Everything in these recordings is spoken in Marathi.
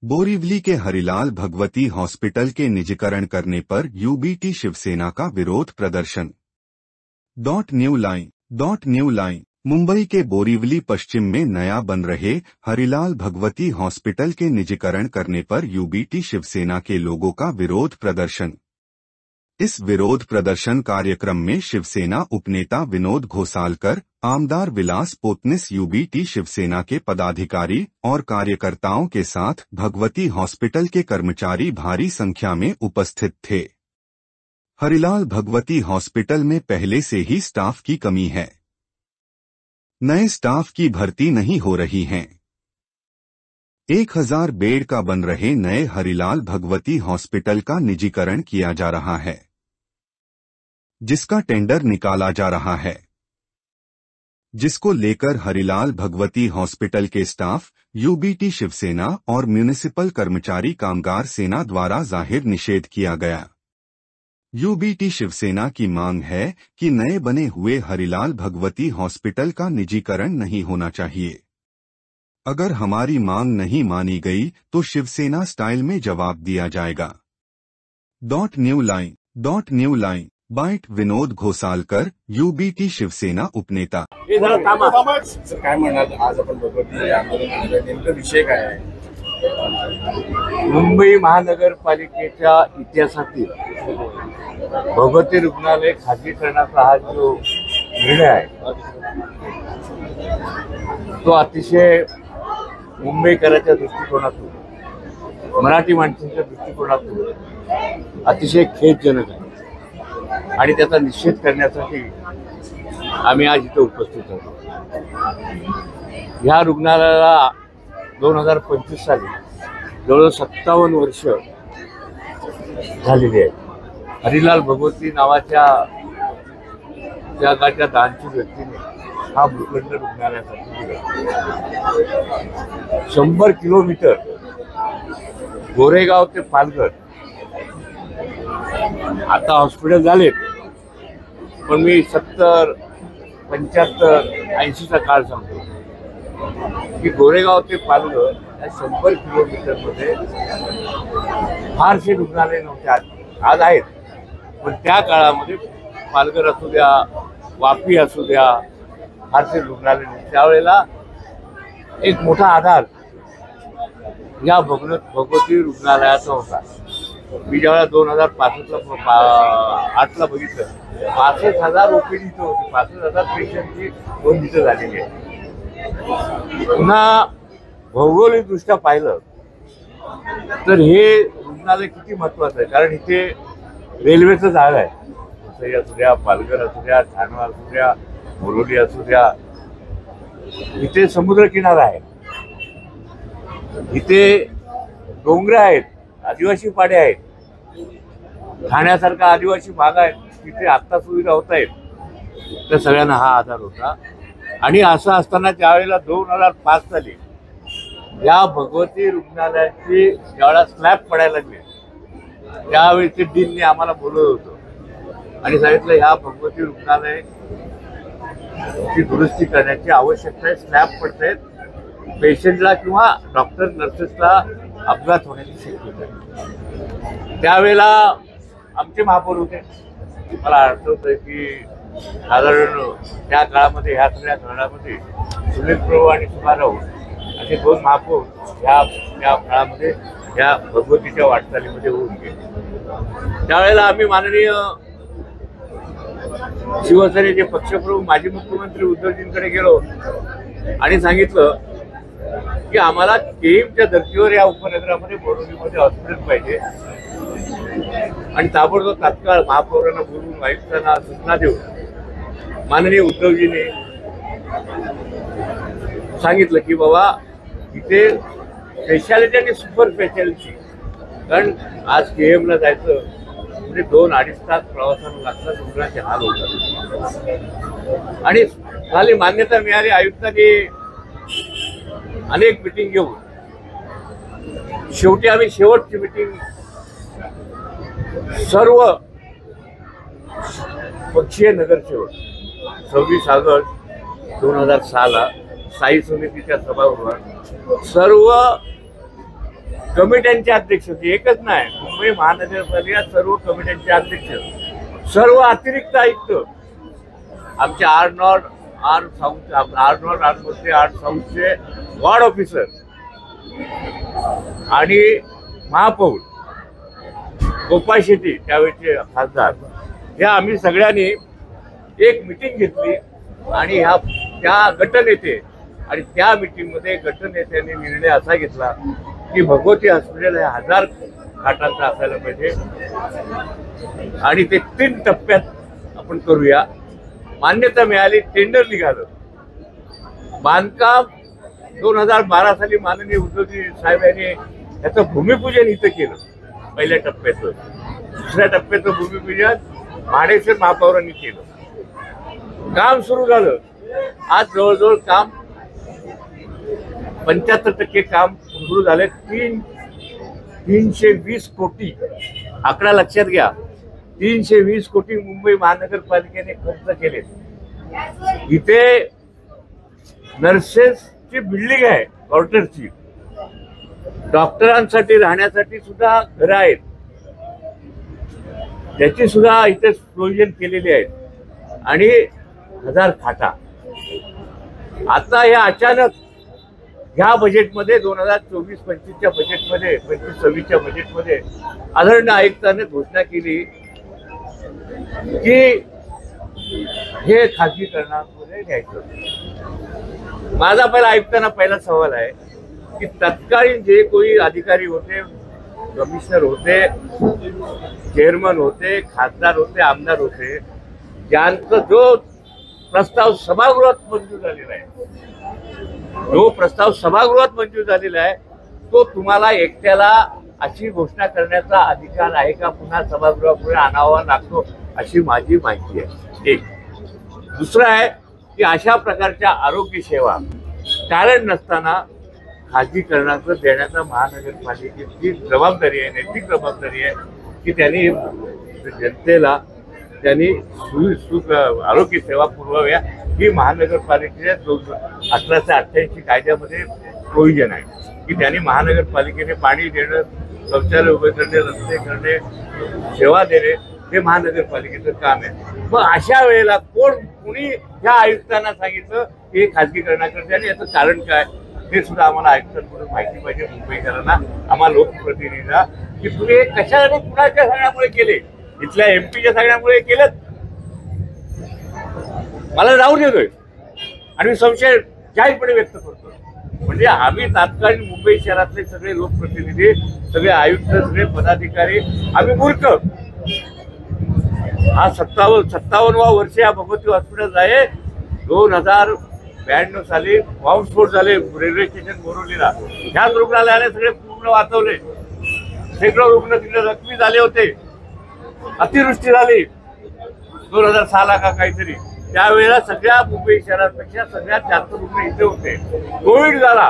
बोरीवली के हरिलाल भगवती हॉस्पिटल के निजीकरण करने पर यूबीटी शिवसेना का विरोध प्रदर्शन। न्यू लाइन मुंबई के बोरीवली पश्चिम में नया बन रहे हरिलाल भगवती हॉस्पिटल के निजीकरण करने पर यूबीटी शिवसेना के लोगों का विरोध प्रदर्शन। इस विरोध प्रदर्शन कार्यक्रम में शिवसेना उपनेता विनोद घोसालकर, आमदार विलास पोतनिस, यूबीटी शिवसेना के पदाधिकारी और कार्यकर्ताओं के साथ भगवती हॉस्पिटल के कर्मचारी भारी संख्या में उपस्थित थे। हरिलाल भगवती हॉस्पिटल में पहले से ही स्टाफ की कमी है। नए स्टाफ की भर्ती नहीं हो रही है। 1000 बेड का बन रहे नए हरिलाल भगवती हॉस्पिटल का निजीकरण किया जा रहा है, जिसका टेंडर निकाला जा रहा है, जिसको लेकर हरिलाल भगवती हॉस्पिटल के स्टाफ, यूबीटी शिवसेना और म्यूनिसिपल कर्मचारी कामगार सेना द्वारा जाहिर निषेध किया गया। यूबीटी शिवसेना की मांग है कि नए बने हुए हरिलाल भगवती हॉस्पिटल का निजीकरण नहीं होना चाहिए। अगर हमारी मांग नहीं मानी गई तो शिवसेना स्टाइल में जवाब दिया जाएगा। न्यू लाइन बाइट विनोद घोसालकर, यूबीटी शिवसेना उपनेता। काय म्हणाल, आज आपण भगवती आंदोलन नेमकं विषय काय आहे? मुंबई महानगरपालिकेच्या इतिहासातील भगवती रुग्णालय खाजगीकरणाचा हा जो निर्णय आहे तो अतिशय मुंबईकरांच्या दृष्टिकोनातून, मराठी माणसांच्या दृष्टिकोनातून अतिशय खेदजनक आहे आणि त्याचा निषेध करण्यासाठी आम्ही आज इथे उपस्थित आहोत। या रुग्णालयाला 2025 साली जवळ 57 वर्ष झालेली आहेत। हरिलाल भगवती नावाच्या जगाच्या दानशूर व्यक्तीने हा भूखंड रुग्णालयासाठी दिला। 100 किलोमीटर गोरेगाव ते पालघर आता हॉस्पिटल झालेत, पण मी 70, 75, 80चा काळ सांगतो की गोरेगाव ते पालघर या 100 किलोमीटरमध्ये फारसे रुग्णालय नव्हते। आज आहेत, पण त्या काळामध्ये पालघर असू द्या, वापी असू द्या, फारसे रुग्णालय नव्हते। त्यावेळेला एक मोठा आधार या भगवती रुग्णालयाचा होता। मी ज्यावेळेला 2005-8ला बघितलं, 65,000 ओपीडी इथं होती, 65,000 पेशंटची नोंद इथं झालेली आहे। पुन्हा भौगोलिकदृष्ट्या पाहिलं तर हे रुग्णालय किती महत्वाचं आहे, कारण इथे रेल्वेचं जाळ आहे। वसई असू द्या, पालघर असू द्या, ठाणे असू द्या, बोरिवली असू द्या, इथे समुद्रकिनारा आहे, इथे डोंगर आहेत, आदिवासी पाडे आहेत, ठाण्यासारखा आदिवासी भाग आहे, तिथे आत्ता सुविधा होत आहेत। त्या सगळ्यांना हा आधार होता। आणि असं असताना त्यावेळेला 2005 साली या भगवती रुग्णालयाची ज्यावेळेला स्लॅब पडायला लागले त्यावेळी ते डीनने आम्हाला बोलवलं होतं आणि सांगितलं ह्या भगवती रुग्णालयाची दुरुस्ती करण्याची आवश्यकता आहे। स्लॅब पडतायत, पेशंटला किंवा डॉक्टर नर्सेसला अपघात होण्याची शक्यता आहे। त्यावेळेला आमचे महापौर होते, मला आठवतंय की साधारण त्या काळामध्ये ह्या सगळ्या धरणामध्ये सुनील प्रभू आणि सुभाराव असे 2 महापौर ह्या काळामध्ये ह्या भगवतीच्या वाटचालीमध्ये होऊन गेले। त्यावेळेला आम्ही माननीय शिवसेनेचे पक्षप्रमुख माजी मुख्यमंत्री उद्धवजींकडे गेलो आणि सांगितलं की आम्हाला केईमच्या धर्तीवर या उपनगरामध्ये बोरिवलीमध्ये हॉस्पिटल पाहिजे आणि ताबडतोब तात्काळ महापौरांना बोलवून आयुक्तांना सूचना देऊन माननीय उद्धवजींनी सांगितलं की बाबा इथे स्पेशालिटी आणि सुपर स्पेशालिटी, कारण आज केएमला जायचं म्हणजे 2-2.5 तास प्रवासाला लागतात, रुग्णाचे हाल होतात। आणि खाली मान्यता मिळाली, आयुक्तांनी अनेक मिटिंग घेऊन शेवटी आम्ही शेवटची मिटिंग सर्व पक्षीय नगरसेवक 26 ऑगस्ट 2006 स्थायी समितीच्या सभागृहात सर्व कमिट्यांचे अध्यक्ष होते, एकच नाही, मुंबई महानगरपालिका सर्व कमिट्यांचे अध्यक्ष, सर्व अतिरिक्त आयुक्त, आमच्या आर नॉट आर साऊथचे वॉर्ड ऑफिसर आणि महापौर गोपाळ शेट्टी त्यावेळेचे खासदार, या आम्ही सगळ्यांनी एक मिटिंग घेतली आणि त्या गटनेते आणि त्या मिटिंगमध्ये गटनेत्यांनी निर्णय असा घेतला की भगवती हॉस्पिटल हे 1000 खाटांचं असायला पाहिजे आणि ते 3 टप्प्यात आपण करूया. मान्यता मिळाली, टेंडर निघालं. बांधकाम 2012 साली माननीय उद्धवजी साहेब यांनी याचं भूमिपूजन इथं केलं पहिल्या टप्प्याचं. दुसऱ्या टप्प्याचं भूमिपूजन माडेश्वर महापौरांनी केलं. काम सुरू झालं. आज जवळजवळ काम 75% काम सुरू झाले. 320 कोटी, आकडा लक्षात घ्या, 320 कोटी मुंबई महानगरपालिकेने खर्च केले. इथे नर्सेसची बिल्डिंग आहे, क्वार्टरची, डॉक्टरांसाठी राहण्यासाठी सुद्धा घरं आहेत, त्याची सुद्धा इथे प्रोव्हिजन केलेली आहेत आणि 1000 खाटा. आता या अचानक ह्या बजेटमध्ये 2024-25च्या बजेटमध्ये 25-26च्या बजेटमध्ये आदरणीय आयुक्तांनी घोषणा केली की हे खाजगीकरणामध्ये घ्यायचं. माझा पहिला सवाल आहे की तत्कालीन जे कोणी अधिकारी होते, कमिशनर होते, चेअरमन होते, खासदार होते, आमदार होते, ज्यांचा जो प्रस्ताव सभागृहात मंजूर झालेला आहे, तो तुम्हाला एकट्याला अशी घोषणा करण्याचा अधिकार आहे का पुन्हा सभागृहापुढे आणावा लागतो, अशी माझी माहिती आहे. एक. दुसरं आहे की अशा प्रकारच्या आरोग्य सेवा कारण नसताना खाजगीकरणाचं देण्याचा महानगरपालिकेची जबाबदारी आहे, नैतिक जबाबदारी आहे की त्यांनी जनतेला आरोग्य सेवा पुरवाव्या. ही महानगरपालिकेच्या 1888 कायद्यामध्ये प्रोव्हिजन आहे की त्यांनी महानगरपालिकेने पाणी देणं, शौचालय उभे करणे, रस्ते करणे, सेवा देणे हे महानगरपालिकेचं काम आहे. मग अशा वेळेला कुणी ह्या आयुक्तांना सांगितलं की हे खाजगीकरणाकडे आणि याचं कारण काय हे सुद्धा आम्हाला आयुक्तांकडून माहिती पाहिजे, मुंबईकरांना, आम्हाला लोकप्रतिनिधीला, की तुम्ही हे कशाने कुणाच्या सगळ्यामुळे केले, इथल्या एमपीच्या सगळ्यामुळे केलं. मला जाऊ देतोय आणि मी संशय जाहीरपणे व्यक्त करतो. म्हणजे आम्ही तात्कालीन मुंबई शहरातले सगळे लोकप्रतिनिधी, सगळे आयुक्त, सगळे पदाधिकारी आम्ही मूर्ख. हा 57वा वर्ष या भगवती हॉस्पिटल आहे. 2092 साली बॉम्बस्फोट झाले रेल्वे स्टेशन बोरिवलीला. ह्याच रुग्णालयाने सगळे पूर्ण वाचवले. शेकडो रुग्ण तिथे जखमी झाले होते. अतिवृष्टी झाली 2006 का काहीतरी. त्यावेळेला सगळ्या मुंबई शहरापेक्षा सगळ्यात जास्त रुग्ण इथे होते. कोविड झाला.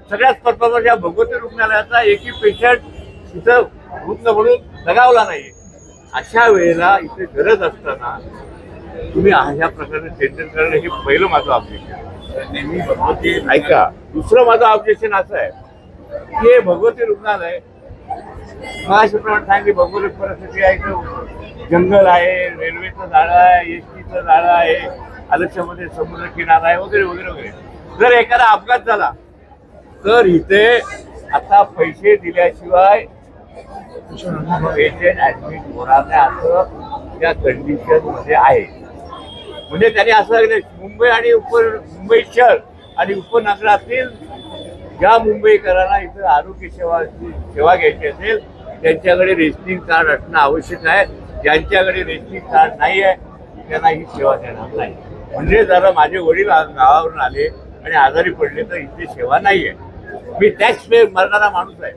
सगळ्याच परफॉर्मन्स या भगवती रुग्णालयाचा एकही पेशंट इथं रुग्ण म्हणून लगावला नाही. अशा वेळेला इथे गरज असताना तुम्ही अशा प्रकारे टेंडर करणं हे पहिलं माझं ऑब्जेक्शन. नेहमी भगवती ऐका. दुसरं माझं ऑब्जेक्शन असं आहे की हे भगवती रुग्णालय महाराष्ट्राप्रमाणे सांगली भौगोलिक परिस्थिती आहे. जंगल आहे, रेल्वेचं जाळं आहे, एसटीचं जाळं आहे, आलक्ष्यामध्ये समुद्र किनारा आहे वगैरे वगैरे वगैरे. जर एखादा अपघात झाला तर इथे आता पैसे दिल्याशिवाय पेशंट ऍडमिट होणार नाही असं त्या कंडिशन मध्ये आहे. म्हणजे त्यांनी असं मुंबई आणि मुंबई शहर आणि उपनगरातील ज्या मुंबईकरांना इथं आरोग्य सेवा घ्यायची असेल त्यांच्याकडे रेशनिंग कार्ड असणं आवश्यक आहे. ज्यांच्याकडे रेशनिंग कार्ड नाही आहे त्यांना ही सेवा देणार नाही. म्हणजे जरा माझे वडील गावावरून आले आणि आजारी पडले तर इथे सेवा नाही आहे. मी टॅक्स पे मरणारा माणूस आहे.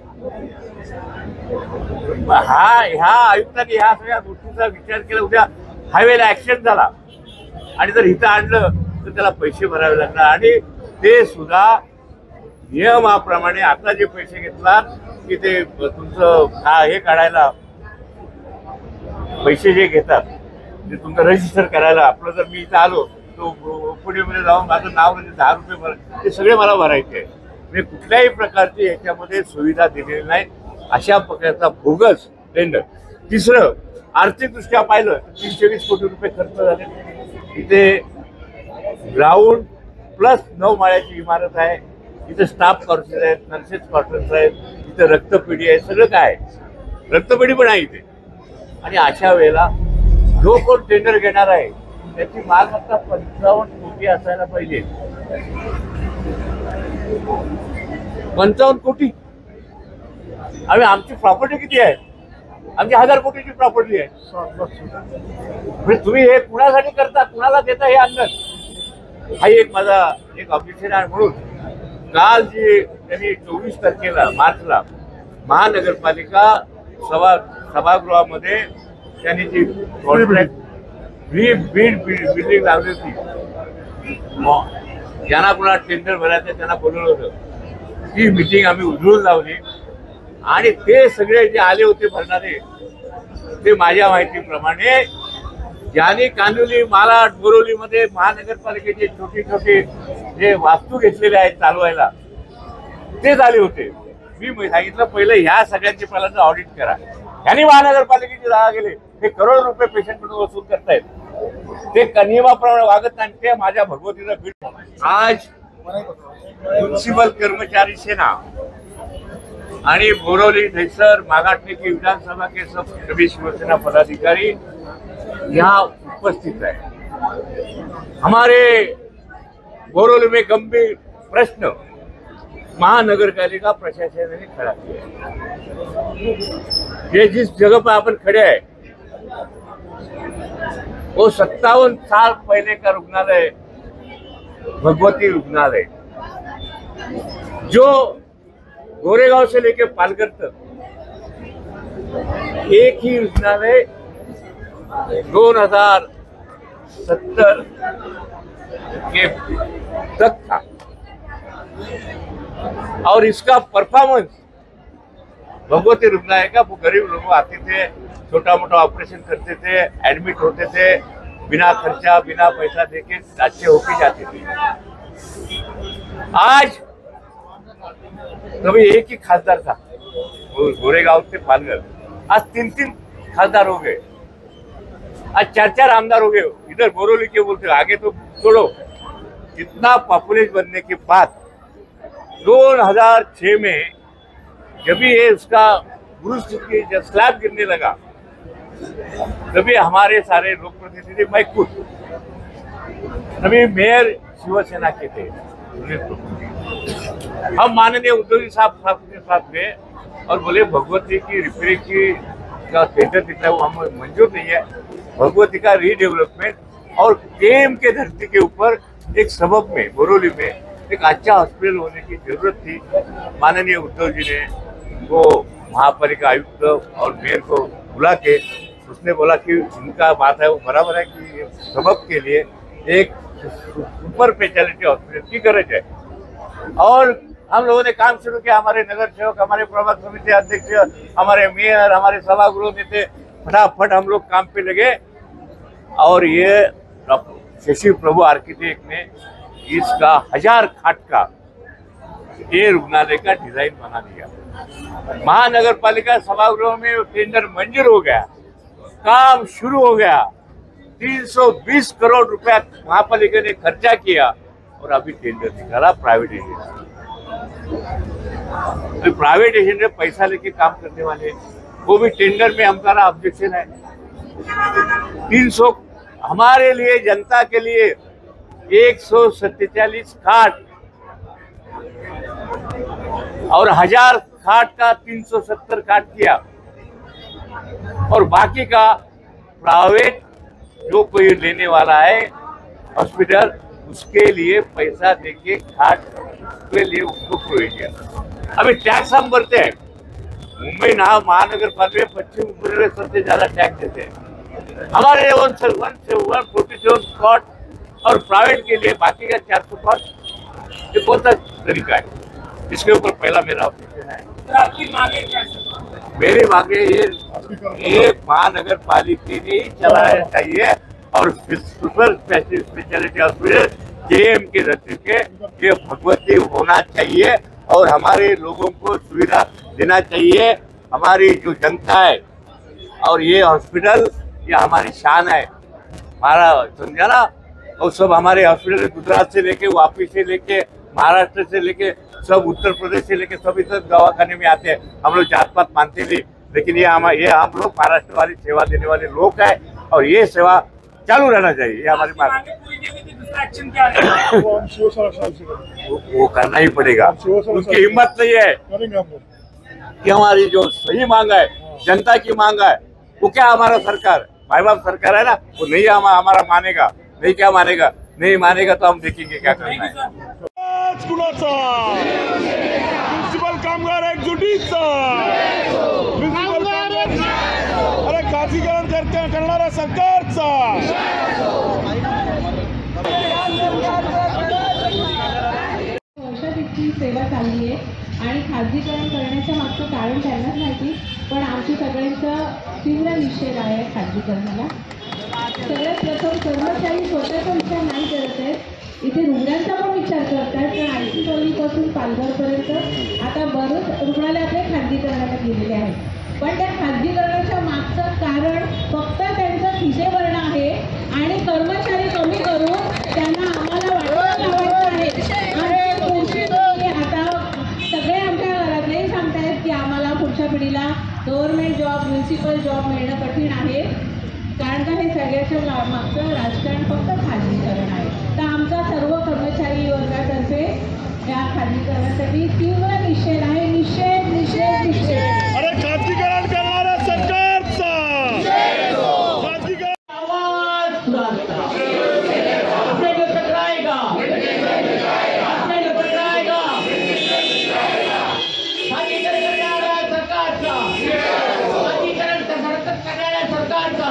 ह्या आयुक्तांनी ह्या सगळ्या गोष्टीचा विचार केला. उद्या हायवेला ऍक्सिडेंट झाला आणि जर इथं आणलं तर त्याला पैसे भरावे लागणार आणि ते सुद्धा नियमाप्रमाणे. आता जे पैसे घेतलात की ते तुमचं हे काढायला पैसे जे घेतात ते तुमचं रजिस्टर करायला. आपलं जर मी इथं आलो तो पुण्यामध्ये जाऊन माझं नाव म्हणजे 10 रुपये ते सगळे मला भरायचे आहे. म्हणजे कुठल्याही प्रकारची याच्यामध्ये सुविधा दिलेली नाही, अशा प्रकारचा बोगस टेंडर. तिसरं, आर्थिकदृष्ट्या पाहिलं तर 320 कोटी रुपये खर्च झाले. इथे ग्राउंड प्लस 9 माळ्याची इमारत आहे, इथे स्टाफ क्वार्टर्स आहेत, नर्सेस क्वार्टर्स आहेत, इथे रक्तपेढी आहे, सगळं काय रक्तपेढी पण आहे इथे. आणि अशा वेळेला जो कोण टेंडर घेणार आहे त्याची मालमत्ता 55 कोटी असायला पाहिजे. 55 कोटी. आमची प्रॉपर्टी किती आहे? आमची 1000 कोटीची प्रॉपर्टी आहे. म्हणजे तुम्ही हे कुणासाठी करता, कुणाला देता हे अंदाज? हा एक माझा एक ऑब्जेक्शन आहे. म्हणून काल जी त्यांनी 24 तारखेला मार्चला महानगरपालिका सभागृहामध्ये त्यांनी जी कॉन्ट्रॅक्ट बिल्डिंग लावली होती, ज्यांना कुणा टेंडर भरायचं त्यांना बोलवलं होतं, ती मिटिंग आम्ही उधळून लावली. आणि ते सगळे जे आले होते भरणारे ते माझ्या माहितीप्रमाणे ज्यांनी कांदिवली, मालाड, बोरिवलीमध्ये महानगरपालिकेचे छोटे छोटे जे वास्तू घेतलेले आहेत चालवायला ते झाले होते. मी सांगितलं पहिलं ह्या सगळ्यांचे पहिल्यांदा ऑडिट करा. ह्यांनी महानगरपालिकेची जागा गेले, हे करोड रुपये पेशंटकडून वसूल करतायत, ते नियमाप्रमाणे वागत नाही. ते माझ्या भगवतीला बीड. आज म्युन्सिपल कर्मचारी सेना आणि बोरिवली, दहिसर, मागाटने की विधानसभा के सभी शिवसेना पदाधिकारी यहाँ उपस्थित है. हमारे बोरिवली में गंभीर प्रश्न महानगरपालिका प्रशासन ने खड़ा किया है. ये जिस जगह पर अपन खड़े हैं वो 57 साल पहले का रुग्णालय भगवती रुग्णालय, जो गोरेगांव से लेके पालघर तक एक ही रुग्णालय 2070 के तक था. और इसका परफॉर्मेंस भगवती रुग्णालय का, वो गरीब लोग आते थे, छोटा मोटा ऑपरेशन करते थे, एडमिट होते थे, बिना खर्चा बिना पैसा देके अच्छे होके जाते थे. आज कभी एक ही खासदार था गोरेगांव से पालघर, आज 3 खासदार हो गए, आज 4 आमदार हो गए. इधर बोरिवली के बोलते आगे तो छोड़ो. इतना पॉपुलेशन बनने के बाद 2006 में जब ये उसका जब स्लैब गिरने लगा तभी हमारे सारे लोक प्रतिनिधि, मैं खुद, तभी मेयर शिवसेना के थे, हम माननीय उद्धव जी साहब के साथ गए और बोले भगवती की रिपेयरिंग की का टेंडर दिखता है वो हमें मंजूर नहीं है. भगवती का रीडेवलपमेंट और केम के धरती के ऊपर एक सबब में बोरिवली में एक अच्छा हॉस्पिटल होने की जरूरत थी. माननीय उद्धव जी ने वो महापालिका आयुक्त और मेयर को बुला के उसने बोला कि इनका बात है वो बराबर है कि सबब के लिए एक सुपर स्पेशलिटी हॉस्पिटल की गरज है. और हम लोगों ने काम शुरू किया. हमारे नगर सेवक, हमारे प्रभाग समिति अध्यक्ष, हमारे मेयर, हमारे सभागृह नेता, फटाफट हम लोग काम पे लगे. और ये शशि प्रभु आर्किटेक्ट ने इसका 1000 खाट का ये रुग्णालय का डिजाइन बना दिया. महानगरपालिका सभागृह में टेंडर मंजूर हो गया, काम शुरू हो गया. 320 करोड़ रुपया महापालिका ने खर्चा किया और अभी टेंडर निकाला प्राइवेट एजेंसी. प्राइवेट एजेंट में पैसा लेके काम करने वाले, वो भी टेंडर में हमारा ऑब्जेक्शन है. 300 हमारे लिए, जनता के लिए 147 खाट और 1000 खाट का 370 खाट किया. और बाकी का प्राइवेट जो कोई लेने वाला है हॉस्पिटल, उसके लिए पैसा देके खाट के लिए उसको प्रोवाइड किया. अभी टैक्स हम भरते हैं. मुंबई महानगर पालिका पश्चिम मुंबई में सबसे ज्यादा टैक्स देते हैं. हमारे 147 स्पॉट और प्राइवेट के लिए बाकी का 400 स्पॉट. ये कौन सा तरीका है? इसके ऊपर पहला मेरा ऑब्जेक्शन है. मेरी मांगे ये महानगर पालिका ने चलाना चाहिए और सुपर स्पेशलिटी हॉस्पिटल जेएम के धरती के ये भगवती होना चाहिए. और हमारे लोगों को सुविधा देना चाहिए। हमारी जो जनता है और ये हॉस्पिटल ये हमारी शान है, हमारा समझा ना। और सब हमारे हॉस्पिटल गुजरात से लेके, वापी से लेके, महाराष्ट्र से लेके, सब उत्तर प्रदेश से लेके सब इस दवाखाने में आते हैं। हम लोग जात पात मानते नहीं, लेकिन ये हम लोग महाराष्ट्र वाली सेवा देने वाले लोग हैं और ये सेवा चालू रहना चाहिए, ये हमारी मांग है। वो करना ही पड़ेगा, उनकी हिम्मत नहीं है कि हमारी जो सही मांग है, जनता की मांग है, वो क्या हमारा सरकार भाई बाप सरकार है ना, वो नहीं हमारा मानेगा, नहीं क्या मानेगा, नहीं मानेगा तो हम देखेंगे क्या करना है। म्युनिसिपल कामगार एकजुटीचा, अरे खाजगीकरण करणाऱ्या सरकारचा, वर्षात इतकी सेवा चालली आहे आणि खाजगीकरण करण्याच्या मागचं कारण त्यांनाच माहिती, पण आमची सगळ्यांचा तीव्र निषेध आहे खाजगीकरणाला। सगळ्यात प्रथम कर्मचारी स्वतःचा विचार नाही करत आहेत, इथे रुग्णांचा पण विचार करत आहेत, पण आयटी कॉलनीपासून पालघरपर्यंत आता बरेच रुग्णालय आपले खाजगीकरणाला गेलेले आहेत, पण त्या खाजगीकरणाच्या मागचं कारण फक्त त्यांचं खिसे भरणं आहे आणि कर्मचारी कमी करून त्यांना आम्हाला वाटत लावायचं आहे। आता सगळे आमच्या घरातलेही सांगतायत की आम्हाला पुढच्या पिढीला गव्हर्नमेंट जॉब, म्युनिसिपल जॉब मिळणं कठीण आहे, कारण का हे सगळ्याच्या मागचं राजकारण फक्त खाजगीकरण आहे। तर आमचा सर्व कर्मचारी वर्गातर्फे या खाजगीकरणासाठी तीव्र निषेध आहे, निषेध निषेध निषेध। अरे खाजगीकरण करणाऱ्या सरकारचा आवाज आपने जो टकराएगा, आपने जो टकराएगा, खाजगीकरण करणाऱ्या सरकारचा, खाजगीकरण करणाऱ्या सरकारचा।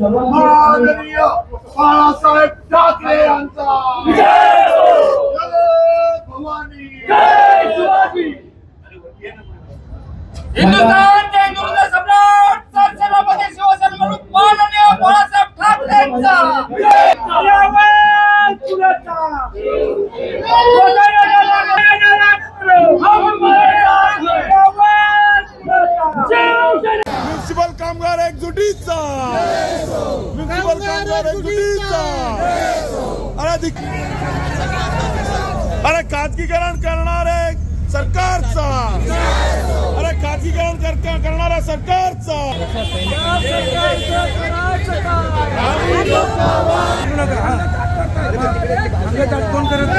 माननीय बाळासाहेब ठाकरे यांचा जय भवानी, जय शिवाजी। हिंदुस्थान के हिंदुत्व सम्राट सरसेनापती शिवसेना प्रमुख माननीय बाळासाहेब ठाकरेंचा जिंदाबाद पुण्याचा म्युनिसिपल कामगार एकजुटीचा, म्युनिसिपल कामगार एकजुटीचा, अरे खाजगीकरण करणारे सरकारचा, अरे खाजगीकरण करणाऱ्या सरकारचा। कोण करत